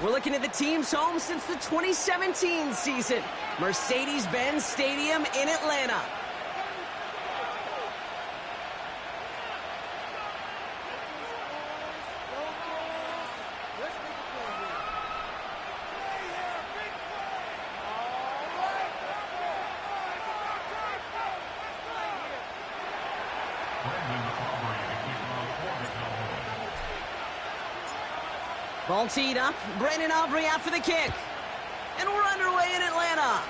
We're looking at the team's home since the 2017 season. Mercedes-Benz Stadium in Atlanta. Ball teed up. Brandon Aubrey out for the kick. And we're underway in Atlanta.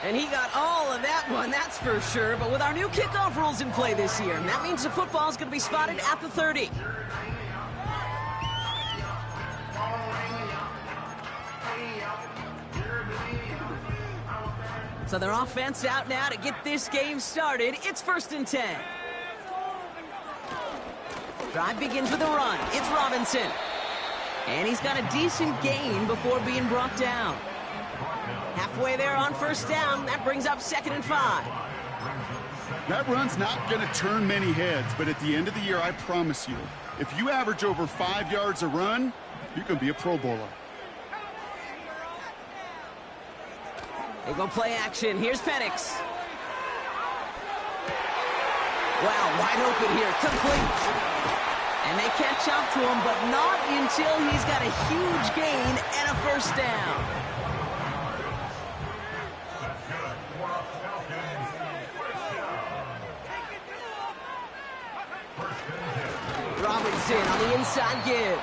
And he got all of that one, that's for sure. But with our new kickoff rules in play this year, that means the football is going to be spotted at the 30. So their offense out now to get this game started. It's 1st and 10. Drive begins with a run. It's Robinson. And he's got a decent gain before being brought down. Halfway there on 1st down. That brings up 2nd and 5. That run's not going to turn many heads, but at the end of the year, I promise you, if you average over 5 yards a run, you can be a Pro Bowler. They go play action. Here's Penix. Wow, wide open here. Complete. And they catch up to him, but not until he's got a huge gain and a 1st down. Robinson on the inside give.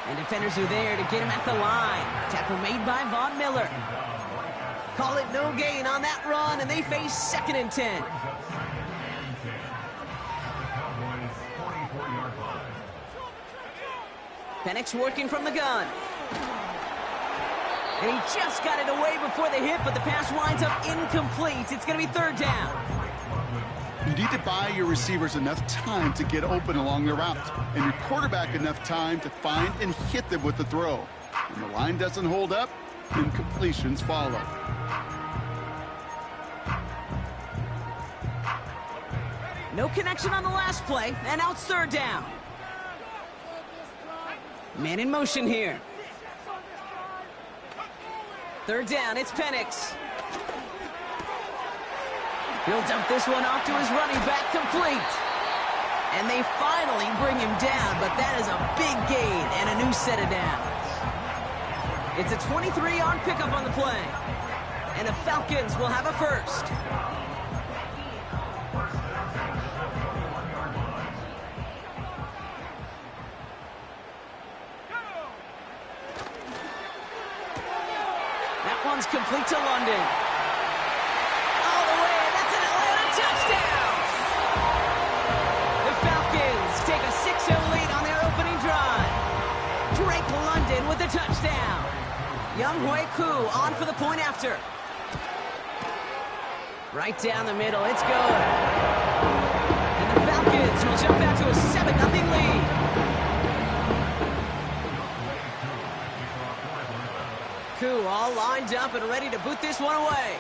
And defenders are there to get him at the line. Tackle made by Von Miller. Call it no gain on that run, and they face 2nd and 10. Penix working from the gun. And he just got it away before the hit, but the pass winds up incomplete. It's going to be 3rd down. You need to buy your receivers enough time to get open along the route, and your quarterback enough time to find and hit them with the throw. When the line doesn't hold up, incompletions follow. No connection on the last play, and now it's 3rd down. Man in motion here. 3rd down, it's Penix. He'll dump this one off to his running back, complete. And they finally bring him down, but that is a big gain and a new set of downs. It's a 23-yard pickup on the play. And the Falcons will have a 1st. One's complete to London. All the way, that's an Atlanta touchdown! The Falcons take a 6-0 lead on their opening drive. Drake London with the touchdown. Younghoe Koo on for the point after. Right down the middle, it's good. And the Falcons will jump out to a 7-0 lead. Koo all lined up and ready to boot this one away.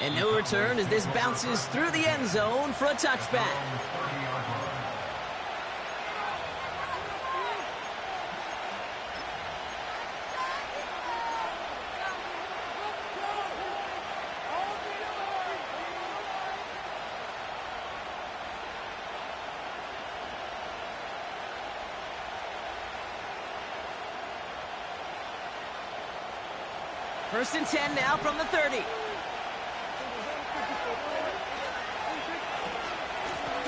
And no return as this bounces through the end zone for a touchback. First and 10 now from the 30.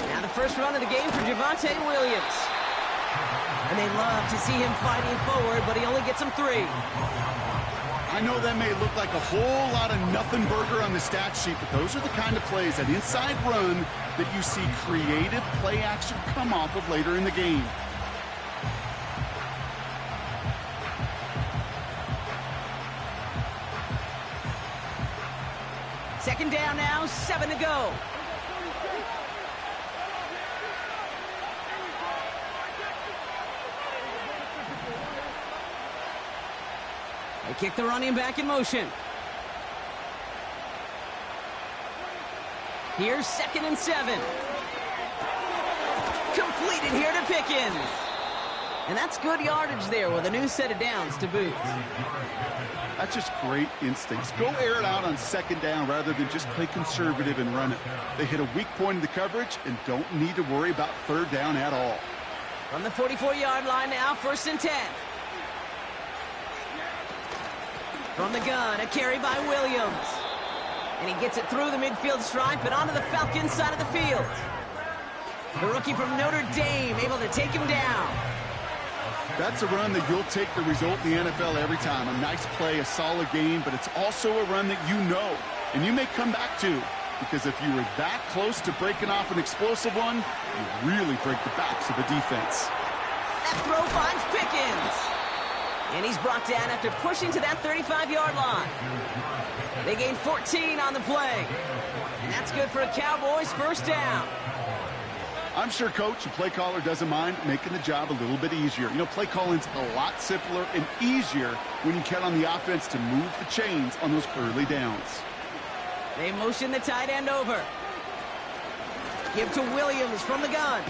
Now the first run of the game for Javonte Williams. And they love to see him fighting forward, but he only gets them 3. I know that may look like a whole lot of nothing burger on the stat sheet, but those are the kind of plays, that inside run, that you see creative play action come off of later in the game. Second down now, 7 to go. They kick the running back in motion. Here's 2nd and 7. Completed here to Pickens. And that's good yardage there with a new set of downs to boot. That's just great instincts. Go air it out on second down rather than just play conservative and run it. They hit a weak point in the coverage and don't need to worry about third down at all. From the 44-yard line now, 1st and 10. From the gun, a carry by Williams. And he gets it through the midfield stripe and onto the Falcons side of the field. The rookie from Notre Dame able to take him down. That's a run that you'll take the result in the NFL every time. A nice play, a solid game, but it's also a run that you know and you may come back to, because if you were that close to breaking off an explosive one, you really break the backs of the defense. That throw finds Pickens. And he's brought down after pushing to that 35-yard line. They gain 14 on the play. And that's good for a Cowboys 1st down. I'm sure coach and play caller doesn't mind making the job a little bit easier. You know, play calling's a lot simpler and easier when you count on the offense to move the chains on those early downs. They motion the tight end over. Give to Williams from the gun.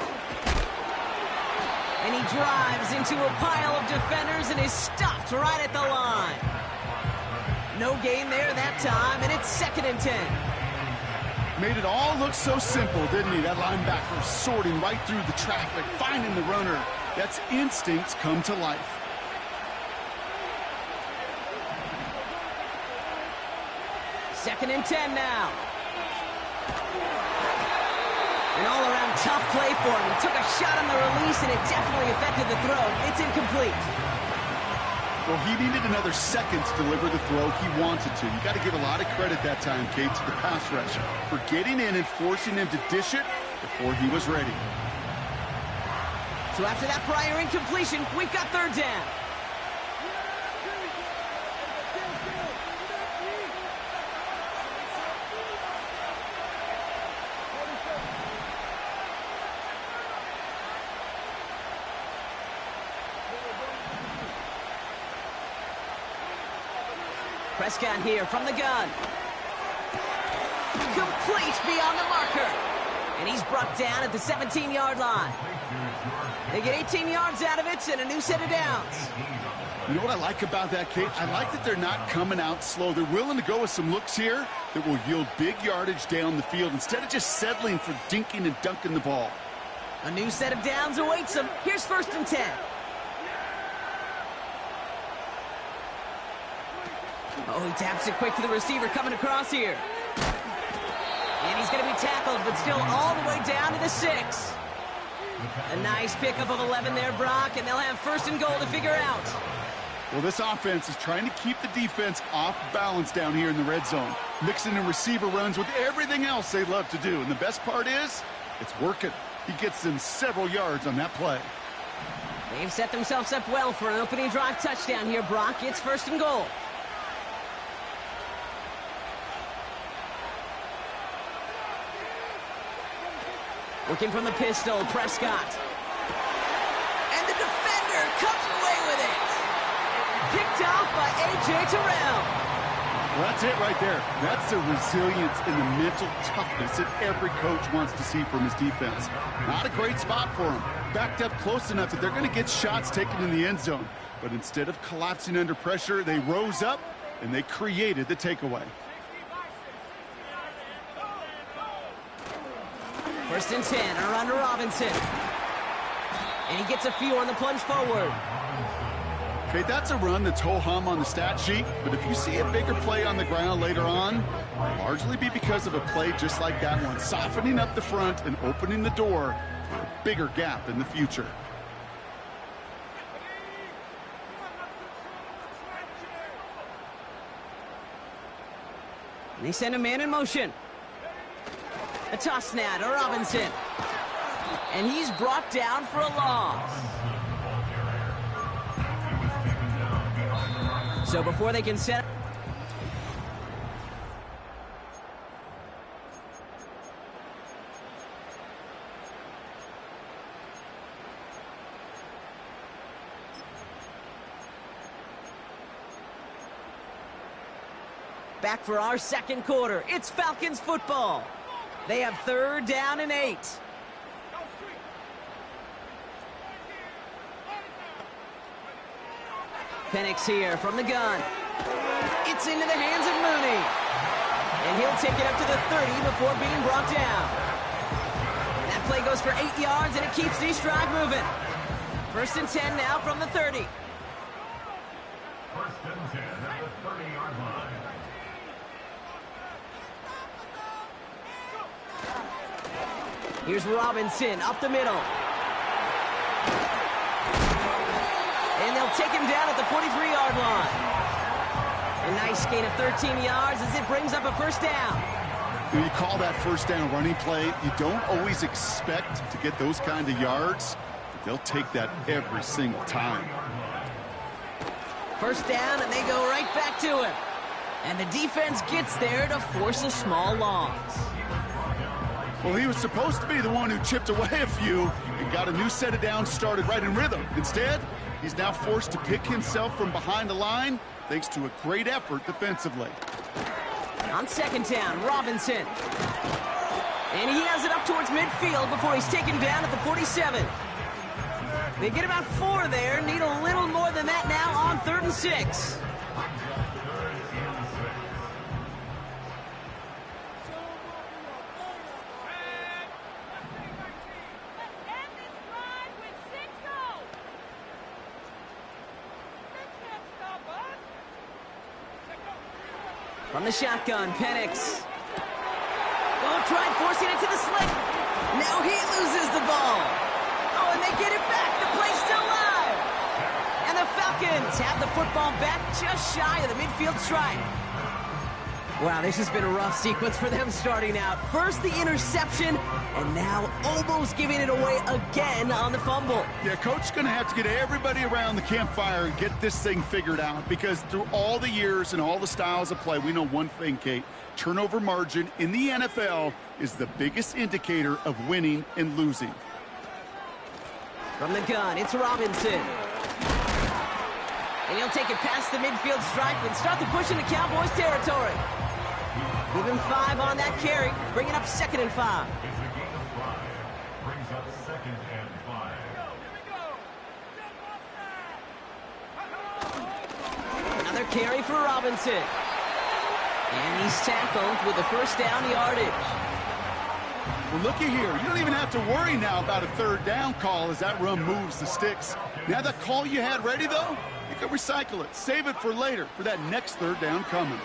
And he drives into a pile of defenders and is stopped right at the line. No gain there that time, and it's 2nd and 10. Made it all look so simple, didn't he? That linebacker sorting right through the traffic, finding the runner. That's instincts come to life. Second and 10 now. An all-around tough play for him. He took a shot on the release, and it definitely affected the throw. It's incomplete. Well, he needed another second to deliver the throw he wanted to. You got to give a lot of credit that time, Kate, to the pass rush for getting in and forcing him to dish it before he was ready. So after that prior incompletion, we've got 3rd down. Prescott here from the gun. Complete beyond the marker. And he's brought down at the 17-yard line. They get 18 yards out of it and a new set of downs. You know what I like about that, Kate? I like that they're not coming out slow. They're willing to go with some looks here that will yield big yardage down the field instead of just settling for dinking and dunking the ball. A new set of downs awaits them. Here's 1st and 10. Oh, he taps it quick to the receiver coming across here. And he's going to be tackled, but still all the way down to the 6. A nice pickup of 11 there, Brock, and they'll have 1st and goal to figure out. Well, this offense is trying to keep the defense off balance down here in the red zone, mixing in receiver runs with everything else they love to do. And the best part is, it's working. He gets them several yards on that play. They've set themselves up well for an opening drive touchdown here, Brock. It's 1st and goal. Looking from the pistol, Prescott. And the defender comes away with it. Picked off by A.J. Terrell. Well, that's it right there. That's the resilience and the mental toughness that every coach wants to see from his defense. Not a great spot for him. Backed up close enough that they're going to get shots taken in the end zone. But instead of collapsing under pressure, they rose up and they created the takeaway. 1st and 10, around to Robinson. And he gets a few on the plunge forward. Okay, that's a run that's ho-hum on the stat sheet, but if you see a bigger play on the ground later on, it'll largely be because of a play just like that one, softening up the front and opening the door for a bigger gap in the future. And they send a man in motion. A toss now to Robinson. And he's brought down for a loss. So before they can set... Back for our 2nd quarter. It's Falcons football. They have 3rd down and 8. Penix here from the gun. It's into the hands of Mooney. And he'll take it up to the 30 before being brought down. That play goes for 8 yards, and it keeps these drive moving. 1st and 10 now from the 30. 1st and 10 at the 30-yard line. Here's Robinson up the middle. And they'll take him down at the 43-yard line. A nice gain of 13 yards as it brings up a 1st down. When you call that 1st down running play, you don't always expect to get those kind of yards, but they'll take that every single time. 1st down, and they go right back to him. And the defense gets there to force a small loss. Well, he was supposed to be the one who chipped away a few and got a new set of downs started right in rhythm. Instead, he's now forced to pick himself from behind the line thanks to a great effort defensively. On 2nd down, Robinson. And he has it up towards midfield before he's taken down at the 47. They get about 4 there, need a little more than that now on 3rd and 6. From the shotgun, Penix. Oh, tried forcing it to the slit. Now he loses the ball. Oh, and they get it back. The play's still alive. And the Falcons have the football back just shy of the midfield stripe. Wow, this has been a rough sequence for them starting out. First the interception, and now almost giving it away again on the fumble. Yeah, Coach's going to have to get everybody around the campfire and get this thing figured out, because through all the years and all the styles of play, we know one thing, Kate. Turnover margin in the NFL is the biggest indicator of winning and losing. From the gun, it's Robinson. And he'll take it past the midfield stripe and start the push into Cowboys territory. Give him 5 on that carry, bringing up 2nd and 5. It's a gain of 5. Brings up 2nd and 5. Another carry for Robinson. And he's tackled with the 1st down yardage. Well, looky here. You don't even have to worry now about a 3rd down call as that run moves the sticks. Now that call you had ready, though, you can recycle it. Save it for later for that next 3rd down coming.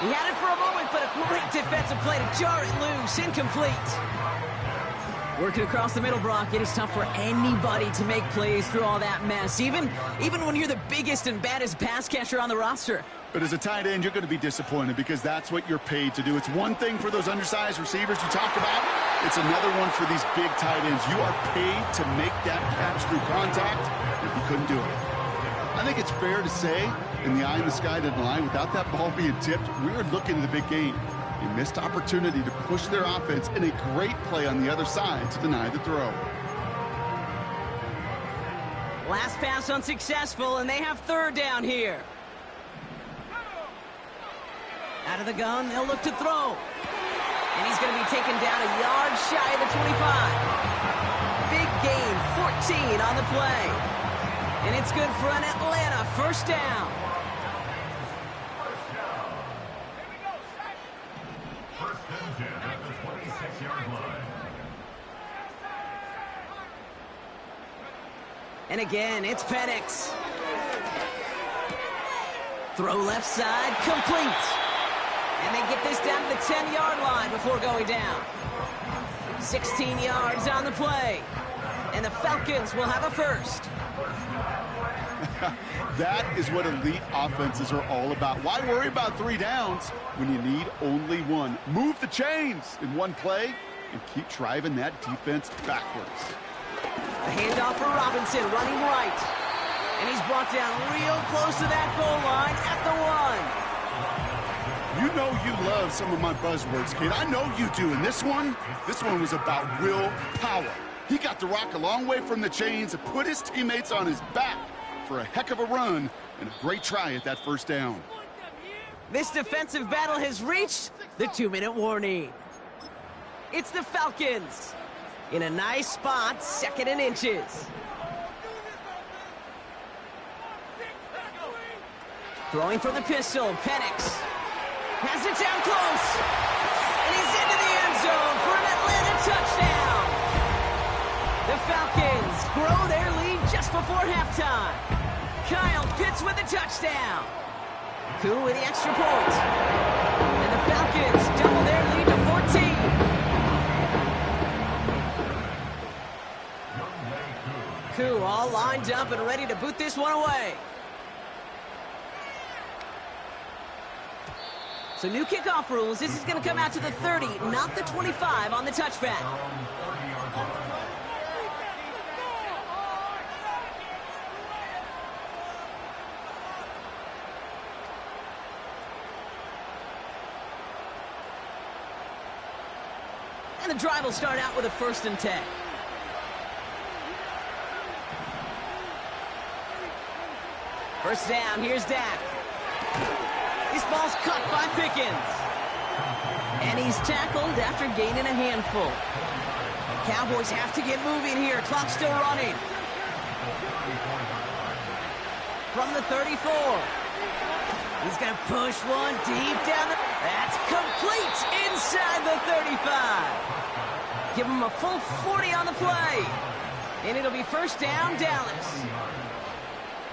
He had it for a moment, but a great defensive play to jar it loose. Incomplete. Working across the middle, Brock, it is tough for anybody to make plays through all that mess, even when you're the biggest and baddest pass catcher on the roster. But as a tight end, you're going to be disappointed because that's what you're paid to do. It's one thing for those undersized receivers you talked about. It's another one for these big tight ends. You are paid to make that catch through contact, and you couldn't do it. I think it's fair to say, in the eye in the sky to the line, without that ball being tipped, we are looking at the big game. A missed opportunity to push their offense and a great play on the other side to deny the throw. Last pass unsuccessful, and they have 3rd down here. Out of the gun, they'll look to throw. And he's going to be taken down a yard shy of the 25. Big gain, 14 on the play. And it's good for an Atlanta 1st down. And again, it's Penix. Throw left side, complete. And they get this down to the 10-yard line before going down. 16 yards on the play. And the Falcons will have a 1st. That is what elite offenses are all about. Why worry about 3 downs when you need only 1? Move the chains in one play and keep driving that defense backwards. A handoff for Robinson, running right. And he's brought down real close to that goal line at the 1. You know you love some of my buzzwords, kid. I know you do. And this one was about will power. He got the rock a long way from the chains and put his teammates on his back for a heck of a run and a great try at that 1st down. This defensive battle has reached the 2-minute warning. It's the Falcons in a nice spot, 2nd and inches. Throwing from the pistol, Penix. Has it down close. And he's into the end zone for an Atlanta touchdown. The Falcons grow their lead just before halftime. Kyle Pitts with the touchdown. Koo with the extra point. And the Falcons double their lead to 14. Koo all lined up and ready to boot this one away. So new kickoff rules. This is going to come out to the 30, not the 25 on the touchback. And the drive will start out with a 1st and 10. First down, here's Dak. This ball's cut by Pickens. And he's tackled after gaining a handful. Cowboys have to get moving here. Clock's still running. From the 34. He's going to push one deep down the... That's complete inside the 35. Give him a full 40 on the play. And it'll be first down, Dallas.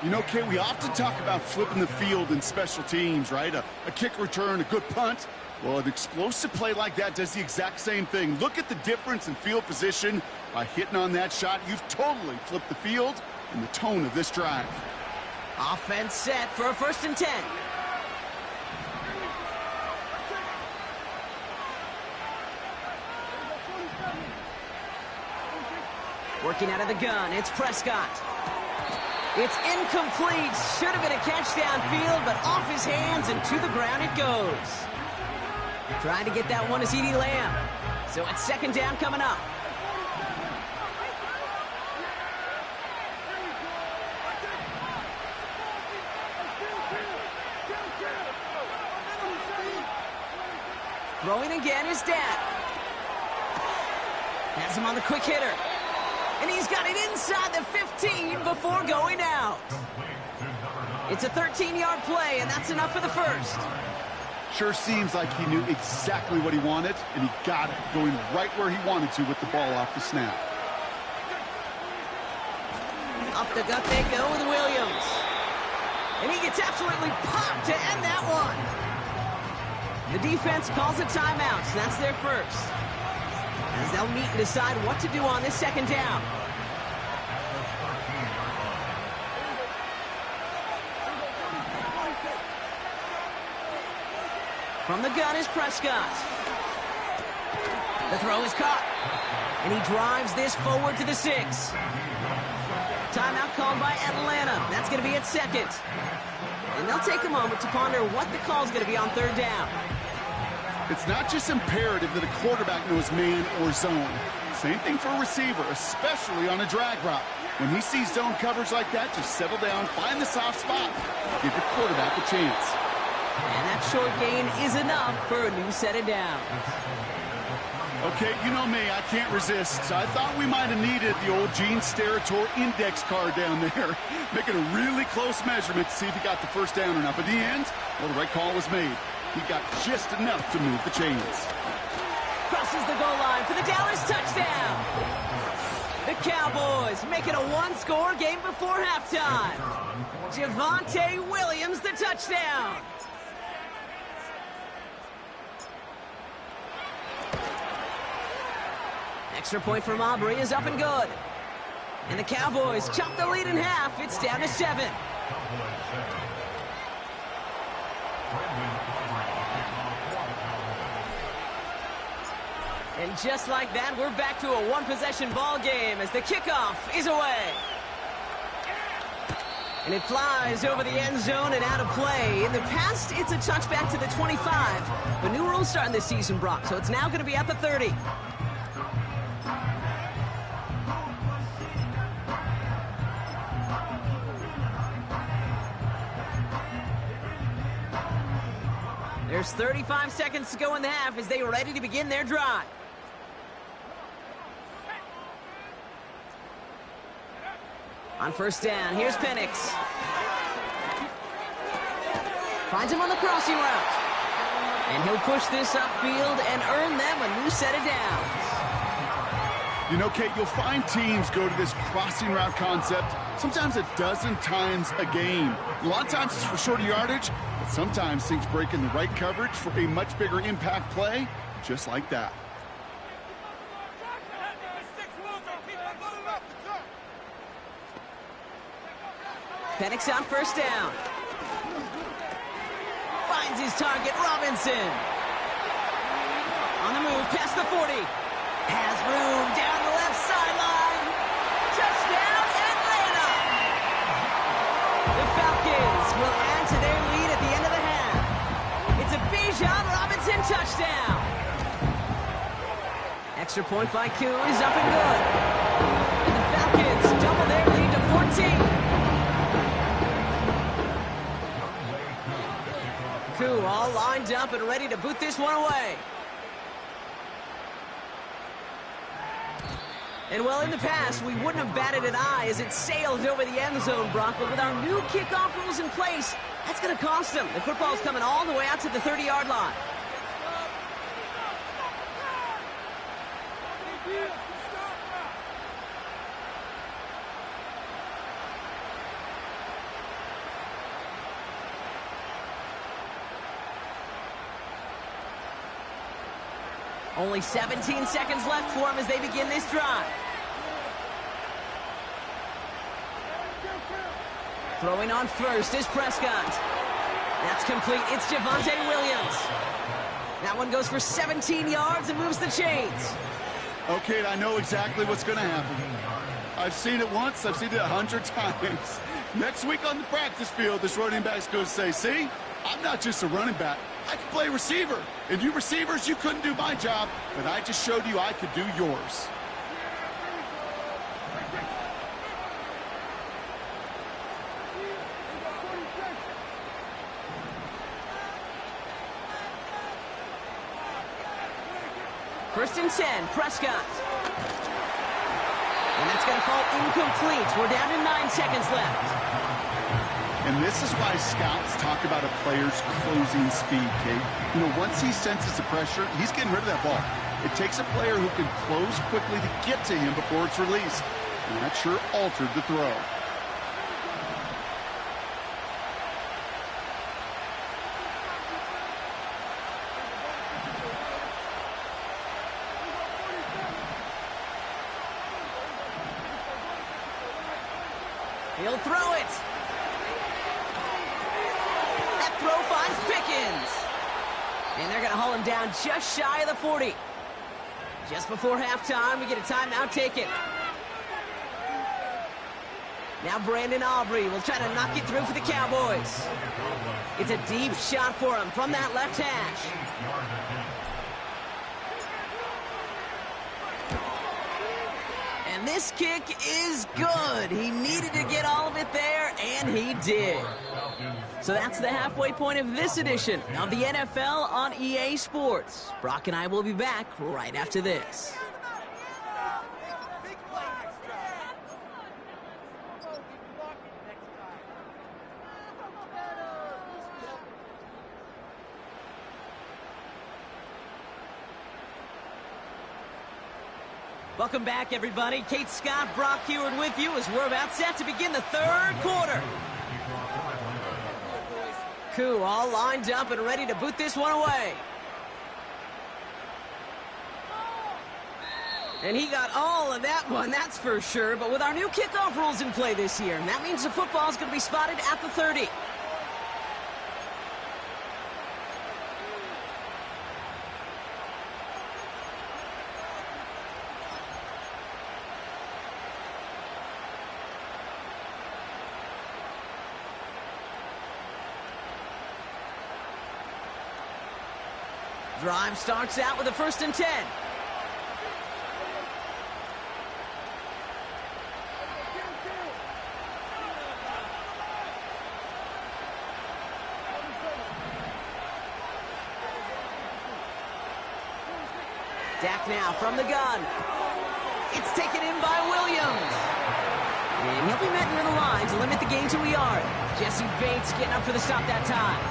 You know, Kate, we often talk about flipping the field in special teams, right? A kick return, a good punt. Well, an explosive play like that does the exact same thing. Look at the difference in field position. By hitting on that shot, you've totally flipped the field and the tone of this drive. Offense set for a 1st and 10. Working out of the gun, it's Prescott. It's incomplete. Should have been a catch downfield, but off his hands and to the ground it goes. Trying to get that one to CeeDee Lamb. So it's 2nd down coming up. Throwing again is Dak. Has him on the quick hitter. And he's got it inside the 15 before going out. It's a 13-yard play, and that's enough for the 1st. Sure seems like he knew exactly what he wanted, and he got it, going right where he wanted to with the ball off the snap. Up the gut they go with Williams. And he gets absolutely popped to end that one. The defense calls a timeout, so that's their 1st. As they'll meet and decide what to do on this 2nd down. From the gun is Prescott. The throw is caught. And he drives this forward to the 6. Timeout called by Atlanta. That's going to be at 2nd. And they'll take a moment to ponder what the call is going to be on 3rd down. It's not just imperative that a quarterback knows man or zone. Same thing for a receiver, especially on a drag route. When he sees zone coverage like that, just settle down, find the soft spot, give your quarterback a chance. And that short gain is enough for a new set of downs. Okay, you know me, I can't resist. I thought we might have needed the old Gene Steratore index card down there, making a really close measurement to see if he got the 1st down or not. But in the end, well, the right call was made. He got just enough to move the chains. Crosses the goal line for the Dallas touchdown. The Cowboys make it a 1-score game before halftime. Javonte Williams, the touchdown. Extra point from Aubrey is up and good. And the Cowboys chop the lead in half. It's down to 7. And just like that, we're back to a one-possession ball game as the kickoff is away. And it flies over the end zone and out of play. In the past, it's a touchback to the 25. But new rules starting this season, Brock, so it's now going to be at the 30. There's 35 seconds to go in the half as they are ready to begin their drive. On 1st down, here's Penix. Finds him on the crossing route. And he'll push this upfield and earn them a new set of downs. You know, Kate, you'll find teams go to this crossing route concept sometimes a dozen times a game. A lot of times it's for shorter yardage, but sometimes things break in the right coverage for a much bigger impact play, just like that. Penix on first down. Finds his target, Robinson. On the move, past the 40. Has room down the left sideline. Touchdown, Atlanta! The Falcons will add to their lead at the end of the half. It's a Bijan Robinson touchdown. Extra point by Koo is up and good. And the Falcons double their lead to 14. Koo all lined up and ready to boot this one away. And well, in the past, we wouldn't have batted an eye as it sailed over the end zone, Brock. But with our new kickoff rules in place, that's going to cost them. The football's coming all the way out to the 30-yard line. Only 17 seconds left for them as they begin this drive. Throwing on first is Prescott. That's complete. It's Javonte Williams. That one goes for 17 yards and moves the chains. Okay, I know exactly what's going to happen. I've seen it once. I've seen it 100 times. Next week on the practice field, this running back's going to say, see, I'm not just a running back. I can play receiver. And you receivers, you couldn't do my job, but I just showed you I could do yours. First and 10, Prescott. And that's going to fall incomplete. We're down to 9 seconds left. And this is why scouts talk about a player's closing speed, Kate. You know, once he senses the pressure, he's getting rid of that ball. It takes a player who can close quickly to get to him before it's released. And that sure altered the throw. He'll throw it. That throw finds Pickens. And they're going to haul him down just shy of the 40. Just before halftime, we get a timeout taken. Now Brandon Aubrey will try to knock it through for the Cowboys. It's a deep shot for him from that left hash. And this kick is good. He needed to get all of it there, and he did. So that's the halfway point of this edition of the NFL on EA Sports. Brock and I will be back right after this. Welcome back, everybody. Kate Scott, Brock Heward with you as we're about set to begin the third quarter. Koo all lined up and ready to boot this one away. And he got all of that one, that's for sure. But with our new kickoff rules in play this year, that means the football is going to be spotted at the 30. Drive starts out with a 1st and 10. Dak now from the gun. It's taken in by Williams. And he'll be met near the line to limit the gain to a yard. Jesse Bates getting up for the stop that time.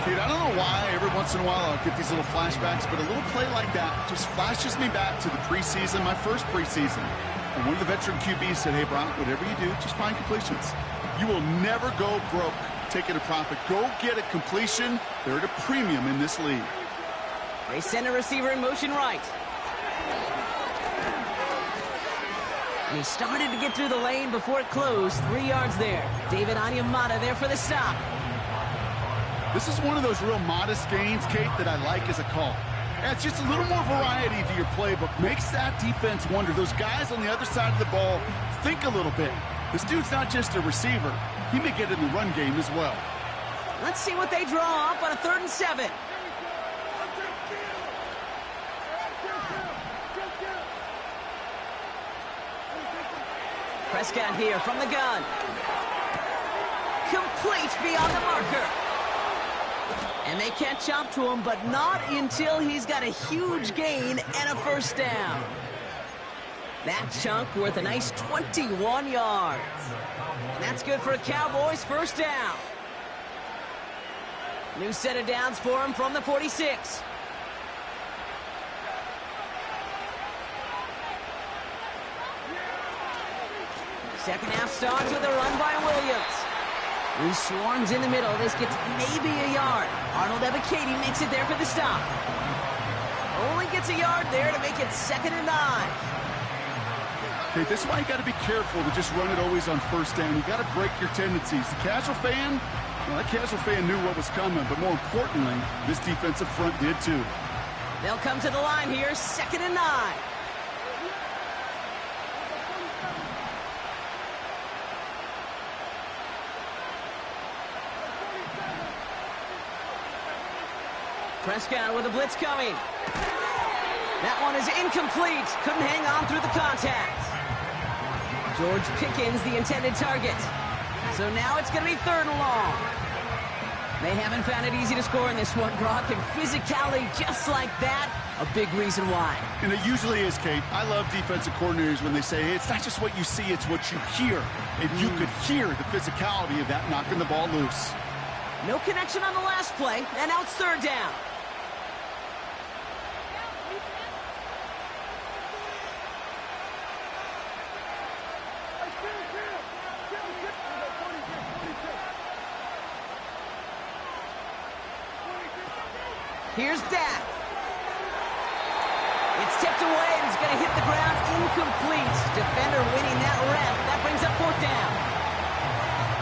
Dude, I don't know why every once in a while I'll get these little flashbacks, but a little play like that just flashes me back to the preseason, my first preseason. And one of the veteran QBs said, hey, Brock, whatever you do, just find completions. You will never go broke taking a profit. Go get a completion. They're at a premium in this league. They send a receiver in motion right. And he started to get through the lane before it closed. 3 yards there. David Onyemata there for the stop. This is one of those real modest gains, Kate, that I like as a call. Adds just a little more variety to your playbook. Makes that defense wonder. Those guys on the other side of the ball think a little bit. This dude's not just a receiver. He may get in the run game as well. Let's see what they draw up on a 3rd and 7. Prescott here from the gun. Complete beyond the marker. And they catch up to him, but not until he's got a huge gain and a first down. That chunk worth a nice 21 yards. And that's good for a Cowboys first down. New set of downs for him from the 46. Second half starts with a run by Williams. Who swarms in the middle. This gets maybe a yard. Arnold Ebiketie makes it there for the stop. Only gets a yard there to make it 2nd and 9. Okay, this is why you got to be careful to just run it always on first down. You got to break your tendencies. The casual fan, well, that casual fan knew what was coming, but more importantly, this defensive front did too. They'll come to the line here, 2nd and 9. Prescott with a blitz coming. That one is incomplete. Couldn't hang on through the contact. George Pickens, the intended target. So now it's going to be 3rd and long. They haven't found it easy to score in this one, Brock. And physicality just like that, a big reason why. And it usually is, Kate. I love defensive coordinators when they say, hey, it's not just what you see, it's what you hear. And you could hear the physicality of that knocking the ball loose. No connection on the last play, and now it's 3rd down. Here's Dak. It's tipped away, and he's going to hit the ground incomplete. Defender winning that rep. That brings up 4th down.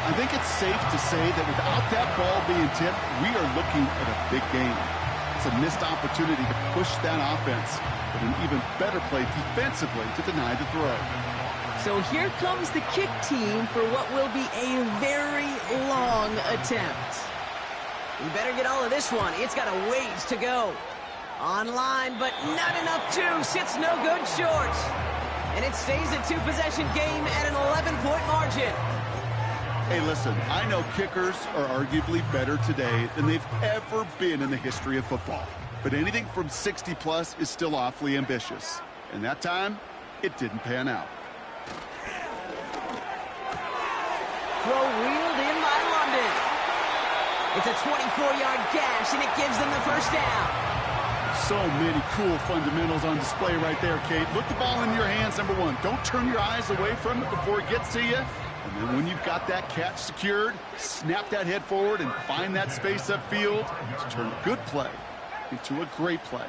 I think it's safe to say that without that ball being tipped, we are looking at a big game. It's a missed opportunity to push that offense, but an even better play defensively to deny the throw. So here comes the kick team for what will be a very long attempt. We better get all of this one. It's got a ways to go. Online, but not enough juice. It's no good short. And it stays a 2-possession game at an 11-point margin. Hey, listen, I know kickers are arguably better today than they've ever been in the history of football. But anything from 60-plus is still awfully ambitious. And that time, it didn't pan out. Throw wheeled in by London. It's a 24-yard gash, and it gives them the first down. So many cool fundamentals on display right there, Kate. Look the ball in your hands, number one. Don't turn your eyes away from it before it gets to you. And then when you've got that catch secured, snap that head forward and find that space upfield to turn a good play into a great play.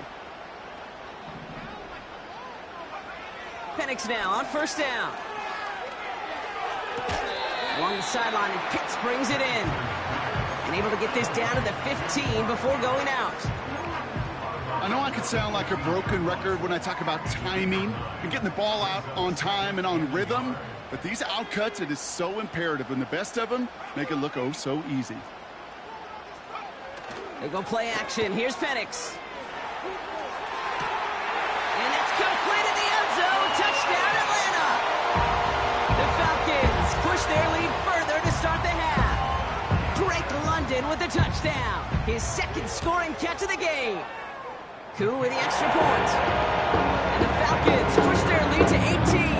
Penix now on first down. Along the sideline, and Pitts brings it in. And able to get this down to the 15 before going out. I know I could sound like a broken record when I talk about timing and getting the ball out on time and on rhythm, but these outcuts, it is so imperative, and the best of them make it look oh so easy. They go play action. Here's Penix. And it's complete in the end zone. Touchdown, Atlanta. The Falcons push their lead further to start the half. Drake London with the touchdown. His 2nd scoring catch of the game. Koo with the extra point. And the Falcons push their lead to 18.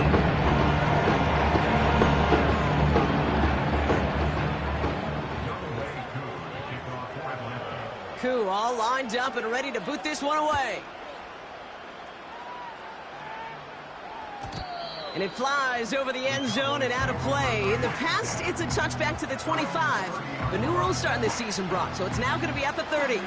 lined up and ready to boot this one away. And it flies over the end zone and out of play. In the past, it's a touchback to the 25. The new rule starting this season, Brock, so it's now going to be at the 30.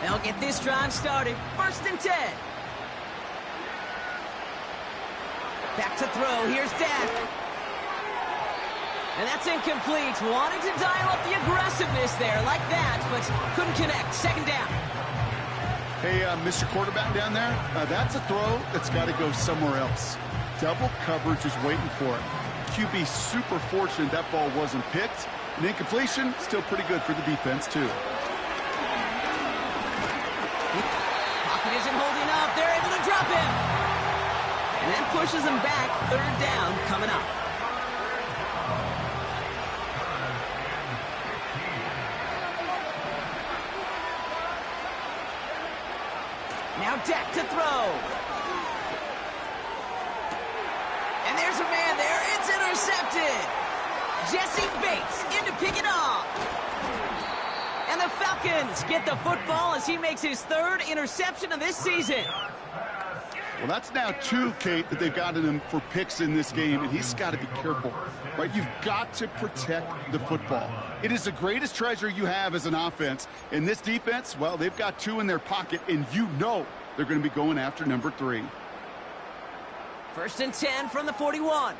They'll get this drive started. 1st and 10. Back to throw. Here's Dak. And that's incomplete. Wanted to dial up the aggressiveness there like that, but couldn't connect. 2nd down. Hey, Mr. Quarterback down there, that's a throw that's got to go somewhere else. Double coverage is waiting for it. QB super fortunate that ball wasn't picked. And incompletion, still pretty good for the defense, too. Pocket isn't holding up. They're able to drop him. And that pushes him back. 3rd down coming up. Now Dak to throw. And there's a man there. It's intercepted. Jesse Bates in to pick it off. And the Falcons get the football as he makes his 3rd interception of this season. Well, that's now 2, Kate, that they've gotten him for picks in this game, and he's got to be careful, right? You've got to protect the football. It is the greatest treasure you have as an offense. And this defense, well, they've got 2 in their pocket, and you know they're going to be going after number 3. 1st and 10 from the 41.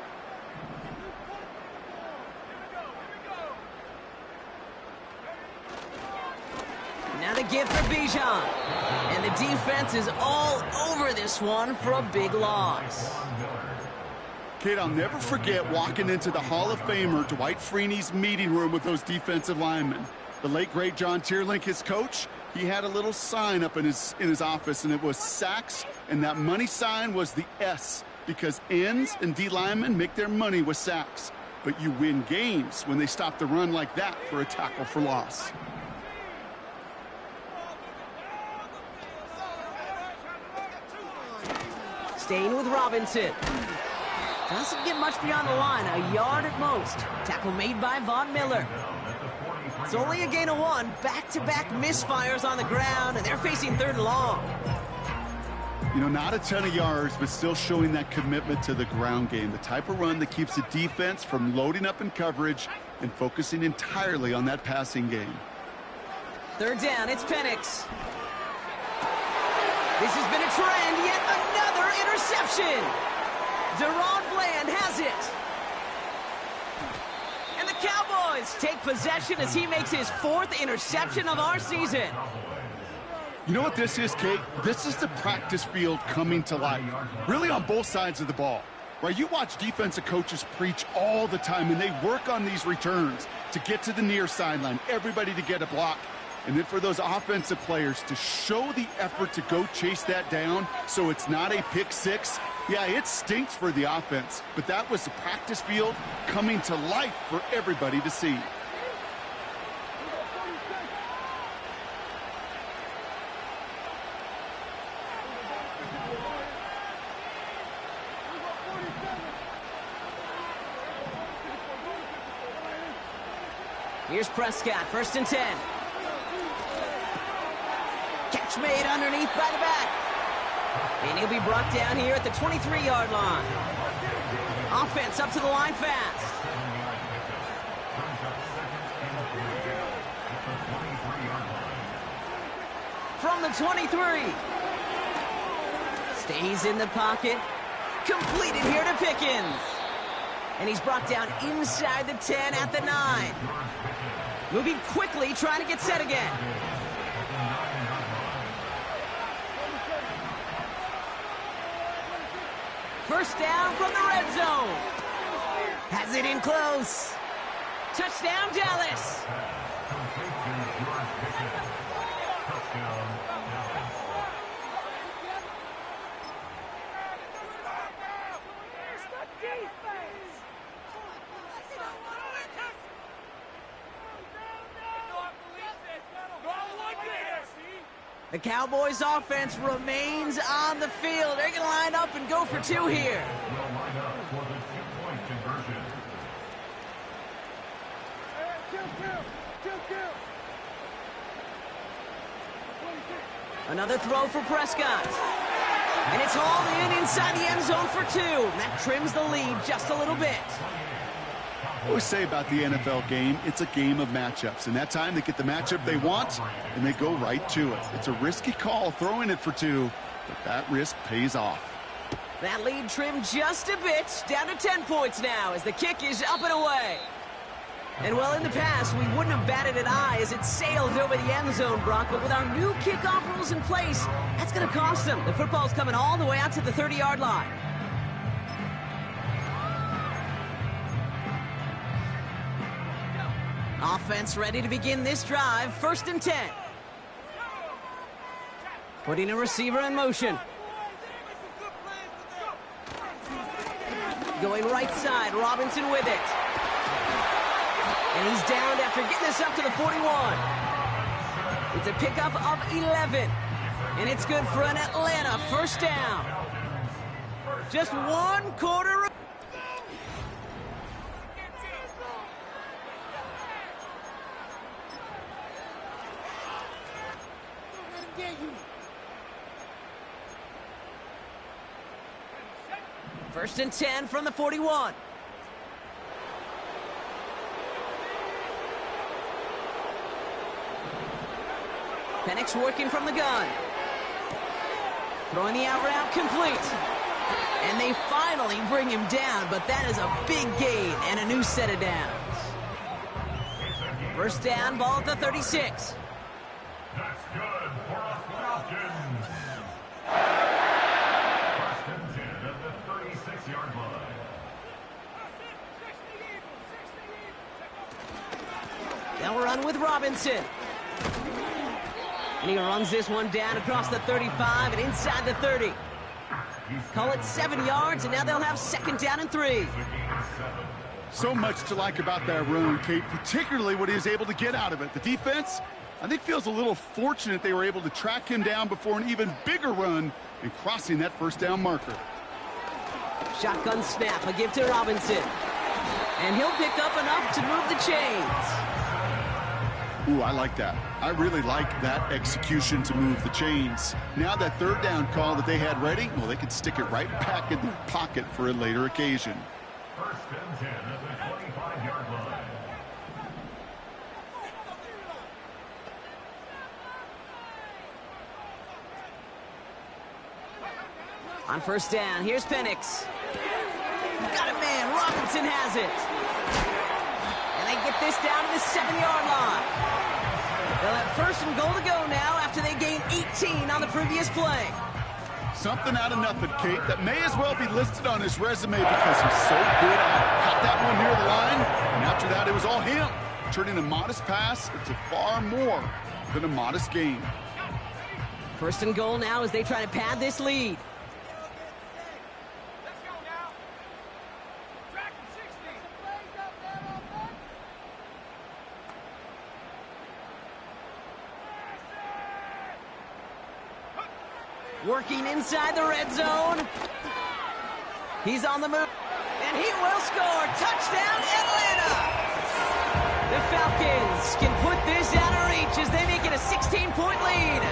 Now the give for Bijan. And the defense is all over this one for a big loss. Kate, I'll never forget walking into the Hall of Famer Dwight Freeney's meeting room with those defensive linemen. The late, great John Tierlink, his coach, he had a little sign up in his office, and it was sacks, and that money sign was the S, because ends and D linemen make their money with sacks. But you win games when they stop the run like that for a tackle for loss. Staying with Robinson. Doesn't get much beyond the line, a yard at most. Tackle made by Von Miller. It's only a gain of 1. Back-to-back misfires on the ground, and they're facing 3rd and long. You know, not a ton of yards, but still showing that commitment to the ground game. The type of run that keeps the defense from loading up in coverage and focusing entirely on that passing game. 3rd down, it's Penix. This has been a trend, yet another interception. Deron Bland has it. And the Cowboys take possession as he makes his 4th interception of our season. You know what this is, Kate? This is the practice field coming to life, really on both sides of the ball. Right? You watch defensive coaches preach all the time, and they work on these returns to get to the near sideline, everybody to get a block. And then for those offensive players to show the effort to go chase that down so it's not a pick 6. Yeah, it stinks for the offense, but that was the practice field coming to life for everybody to see. Here's Prescott, 1st and 10. Catch made underneath by the back. And he'll be brought down here at the 23-yard line. Offense up to the line fast. From the 23. Stays in the pocket. Completed here to Pickens. And he's brought down inside the 10 at the 9. Moving quickly, trying to get set again. First down from the red zone. Has it in close. Touchdown, Dallas. The Cowboys offense remains on the field. They're going to line up and go for 2 here. Another throw for Prescott. And it's hauled in inside the end zone for 2. That trims the lead just a little bit. I always say about the NFL game, it's a game of matchups. And that time they get the matchup they want, and they go right to it. It's a risky call throwing it for 2, but that risk pays off. That lead trimmed just a bit, down to 10 points now as the kick is up and away. And well, in the past, we wouldn't have batted an eye as it sailed over the end zone, Brock. But with our new kickoff rules in place, that's going to cost them. The football's coming all the way out to the 30-yard line. Offense ready to begin this drive. 1st and 10. Putting a receiver in motion. Going right side, Robinson with it. And he's downed after getting this up to the 41. It's a pickup of 11. And it's good for an Atlanta 1st down. Just 1 quarter. First and 10 from the 41. Penix working from the gun. Throwing the out route complete. And they finally bring him down, but that is a big gain and a new set of downs. 1st down, ball at the 36. That's good for the Falcons. 1st and 10 at the 36-yard line. Now we're on with Robinson. And he runs this one down across the 35 and inside the 30. Call it 7 yards, and now they'll have 2nd down and 3. So much to like about that run, Kate, particularly what he was able to get out of it. The defense, I think, feels a little fortunate they were able to track him down before an even bigger run and crossing that 1st down marker. Shotgun snap, a give to Robinson. And he'll pick up enough to move the chains. Ooh, I like that. I really like that execution to move the chains. Now that 3rd down call that they had ready, well, they could stick it right back in their pocket for a later occasion. 1st and 10 at the 25-yard line. On 1st down, here's Penix. Got it, man. Robinson has it. And they get this down to the 7-yard line. They'll have 1st and goal to go now after they gain 18 on the previous play. Something out of nothing, Kate, that may as well be listed on his resume because he's so good at it. Caught that one near the line, and after that, it was all him, turning a modest pass into far more than a modest gain. 1st and goal now as they try to pad this lead. Working inside the red zone. He's on the move. And he will score. Touchdown, Atlanta! The Falcons can put this out of reach as they make it a 16-point lead.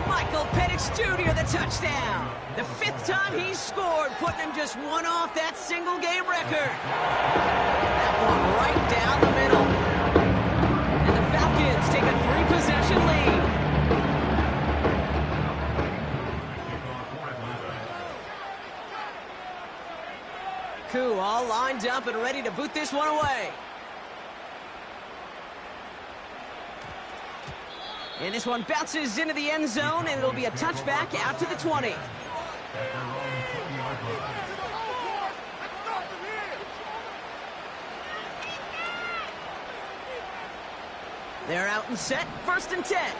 Michael Penix Jr. the touchdown. The 5th time he's scored, putting him just 1 off that single-game record. That one right down the middle. And the Falcons take a 3-possession lead. Koo all lined up and ready to boot this one away. And this one bounces into the end zone, and it'll be a touchback out to the 20. They're out and set. 1st and 10.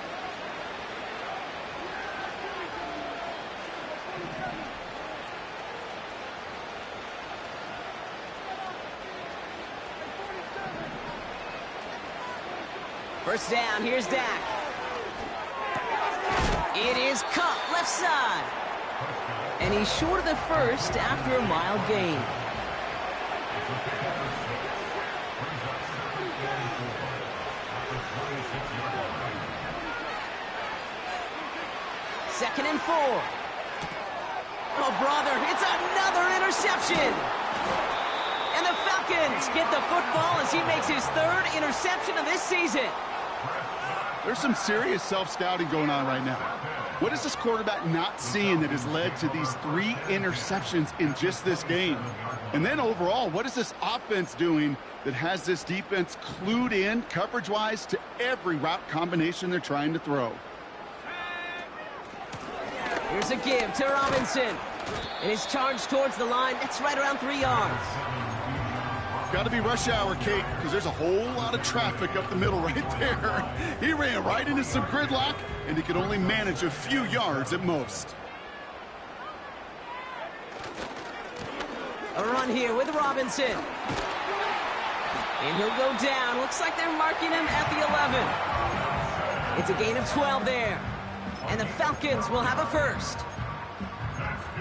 First down, here's Dak. It is Cup, left side. And he's short of the 1st after a mild gain. 2nd and 4. Oh, brother, it's another interception. And the Falcons get the football as he makes his 3rd interception of this season. There's some serious self-scouting going on right now. What is this quarterback not seeing that has led to these 3 interceptions in just this game? And then overall, what is this offense doing that has this defense clued in coverage-wise to every route combination they're trying to throw? Here's a give to Robinson. And he's charged towards the line. That's right around 3 yards. Got to be rush hour, Kate, because there's a whole lot of traffic up the middle right there. He ran right into some gridlock, and he could only manage a few yards at most. A run here with Robinson. And he'll go down. Looks like they're marking him at the 11. It's a gain of 12 there. And the Falcons will have a first.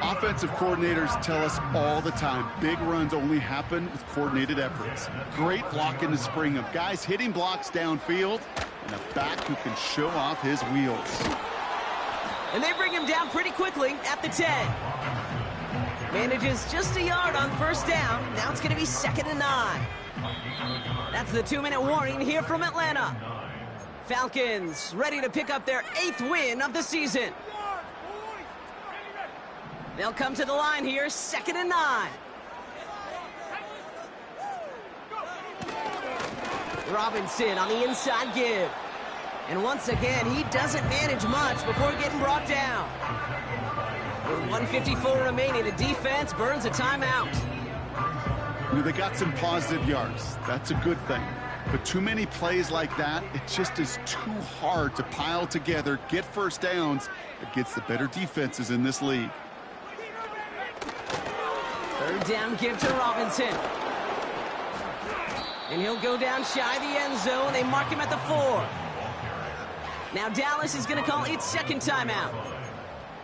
Offensive coordinators tell us all the time, big runs only happen with coordinated efforts. Great block in the spring of guys hitting blocks downfield and a back who can show off his wheels. And they bring him down pretty quickly at the 10. Manages just a yard on 1st down. Now it's going to be 2nd and 9. That's the 2-minute warning here from Atlanta. Falcons ready to pick up their 8th win of the season. They'll come to the line here, 2nd and 9. Robinson on the inside give. And once again, he doesn't manage much before getting brought down. With 1:54 remaining, the defense burns a timeout. You know, they got some positive yards. That's a good thing. But too many plays like that, it just is too hard to pile together, get 1st downs against the better defenses in this league. 3rd down give to Robinson. And he'll go down shy of the end zone. They mark him at the 4. Now Dallas is going to call its 2nd timeout.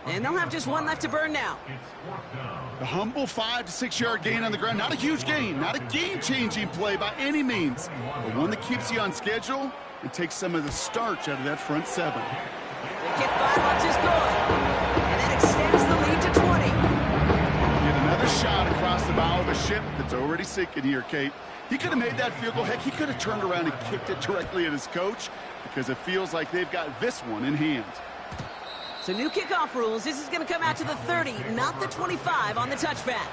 And they'll have just 1 left to burn now. The humble 5 to 6 yard gain on the ground. Not a huge gain, not a game-changing play by any means, but one that keeps you on schedule and takes some of the starch out of that front 7. The kick by Lutz is good. And that extends the lead to 20. Get another shot across the bow of a ship that's already sinking here, Kate. He could have made that field goal. Heck, he could have turned around and kicked it directly at his coach because it feels like they've got this one in hand. So new kickoff rules. This is going to come out to the 30, not the 25 on the touchback.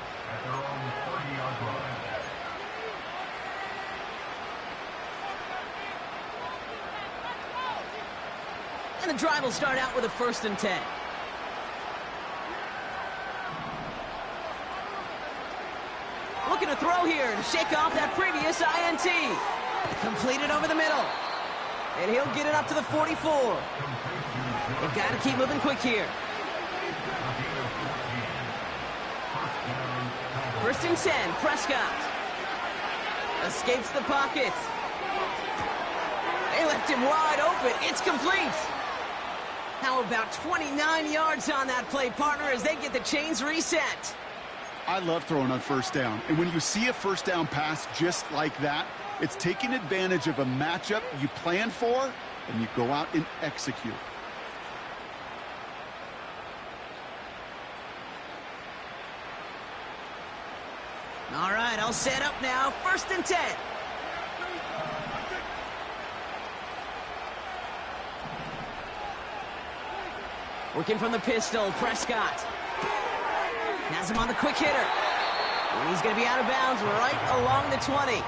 And the drive will start out with a 1st and 10. Looking to throw here and shake off that previous INT. Completed over the middle. And he'll get it up to the 44. They've got to keep moving quick here. 1st and 10, Prescott. Escapes the pocket. They left him wide open. It's complete. How about 29 yards on that play, partner, as they get the chains reset? I love throwing on 1st down. And when you see a 1st down pass just like that, it's taking advantage of a matchup you plan for, and you go out and execute. All right, I'll set up now. 1st and 10. Working from the pistol, Prescott. Has him on the quick hitter. And he's going to be out of bounds right along the 20.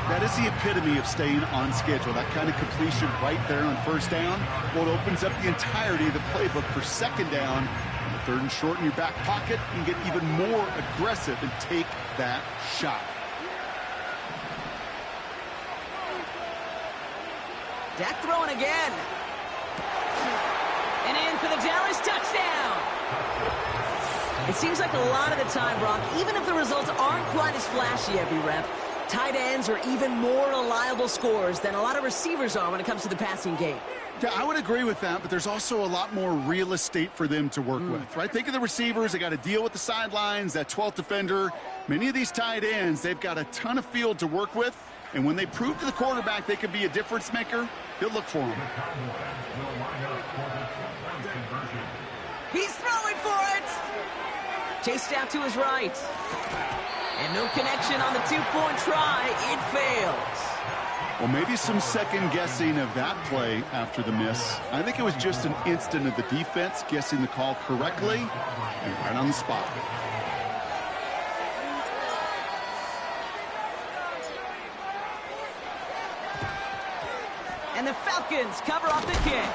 That is the epitome of staying on schedule. That kind of completion right there on 1st down. Well, it opens up the entirety of the playbook for 2nd down. On the 3rd and short in your back pocket, you can get even more aggressive and take that shot. Dak throwing again. And in for the Dallas touchdown. It seems like a lot of the time, Brock, even if the results aren't quite as flashy every rep, tight ends are even more reliable scorers than a lot of receivers are when it comes to the passing game. Yeah, I would agree with that, but there's also a lot more real estate for them to work with, right? Think of the receivers. They got to deal with the sidelines, that 12th defender. Many of these tight ends, they've got a ton of field to work with, and when they prove to the quarterback they could be a difference maker, he'll look for them. Chased out to his right. And no connection on the two-point try. It fails. Well, maybe some second guessing of that play after the miss. I think it was just an instant of the defense guessing the call correctly and right on the spot. And the Falcons cover up the kick.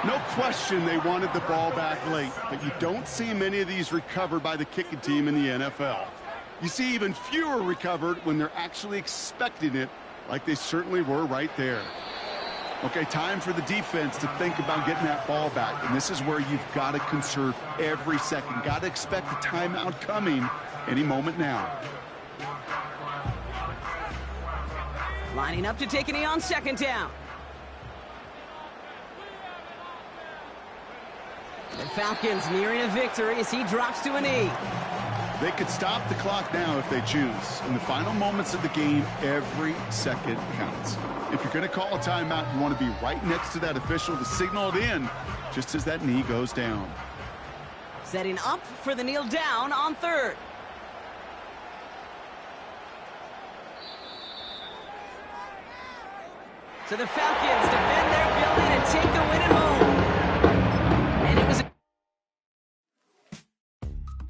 No question they wanted the ball back late, but you don't see many of these recovered by the kicking team in the NFL. You see even fewer recovered when they're actually expecting it, like they certainly were right there. Okay, time for the defense to think about getting that ball back, and this is where you've got to conserve every second. Got to expect the timeout coming any moment now. Lining up to take a knee on second down. The Falcons nearing a victory as he drops to a knee. They could stop the clock now if they choose. In the final moments of the game, every second counts. If you're going to call a timeout, you want to be right next to that official to signal it in just as that knee goes down. Setting up for the kneel down on third. So the Falcons defend their building and take the win at home.